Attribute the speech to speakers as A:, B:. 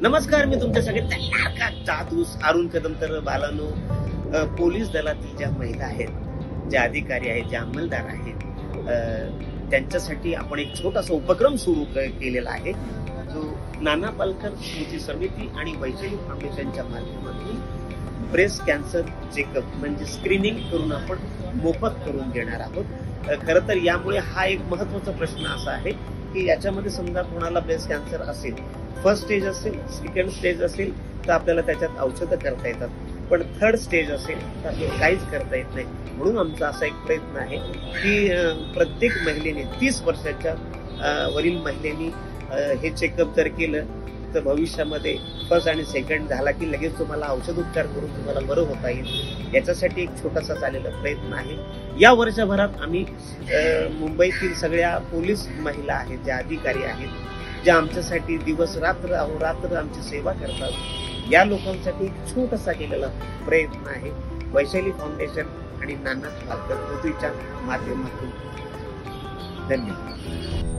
A: नमस्कार, मी तुमच्या सगळ्यांना जादूस अरुण कदम. तर बालानो, पोलीस दलातील ज्या महिला आहेत, ज्या अधिकारी आहेत, ज्या अंमलदार आहेत, त्यांच्यासाठी आपण एक छोटासा उपक्रम सुरू केलेला आहे, जो नाना पालकर स्मृती समिती आणि वैशाली फाउंडेशनच्या माध्यमातून ब्रेस्ट कॅन्सर चेकअप म्हणजे स्क्रीनिंग करून आपण मोफत करून देणार आहोत. खरं तर यामुळे हा एक महत्वाचा प्रश्न असा आहे की याच्यामध्ये समजा कोणाला ब्रेस्ट कॅन्सर असेल, फर्स्ट स्टेज असेल, सेकंड स्टेज असेल तर आपल्याला त्याच्यात औषधं करता येतात, पण थर्ड स्टेज असेल तर आपल्याला काहीच करता येत नाही. म्हणून आमचा असा एक प्रयत्न आहे की प्रत्येक महिलेने 30 वर्षाच्या वरील महिलेनी हे चेकअप जर केलं तर भविष्यामध्ये फर्स्ट आणि सेकंड झाला की लगेच तुम्हाला औषध उपचार करून तुम्हाला बरं होता येईल. याच्यासाठी एक छोटासा झालेला प्रयत्न आहे. या वर्षभरात आम्ही मुंबईतील सगळ्या पोलीस महिला आहेत, ज्या अधिकारी आहेत, ज्या आमच्यासाठी दिवस रात्र अहोरात्र आमची सेवा करतात, या लोकांसाठी एक छोटासा केलेला प्रयत्न आहे वैशाली फाउंडेशन आणि नाना पालकर स्मृतीच्या माध्यमातून. धन्यवाद.